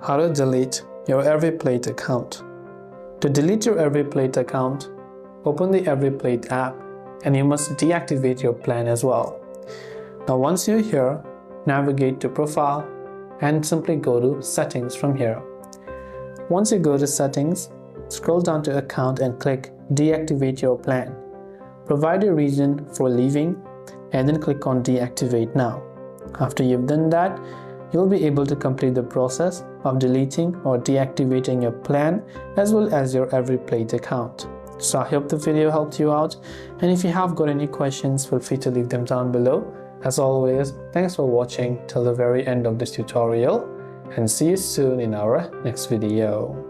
How to delete your EveryPlate account. To delete your EveryPlate account, open the EveryPlate app and you must deactivate your plan as well. Now once you're here, navigate to Profile and simply go to Settings from here. Once you go to Settings, scroll down to Account and click Deactivate Your Plan. Provide a reason for leaving and then click on Deactivate Now. After you've done that, you'll be able to complete the process of deleting or deactivating your plan as well as your EveryPlate account. So I hope the video helped you out, and if you have got any questions, feel free to leave them down below. As always, thanks for watching till the very end of this tutorial, and see you soon in our next video.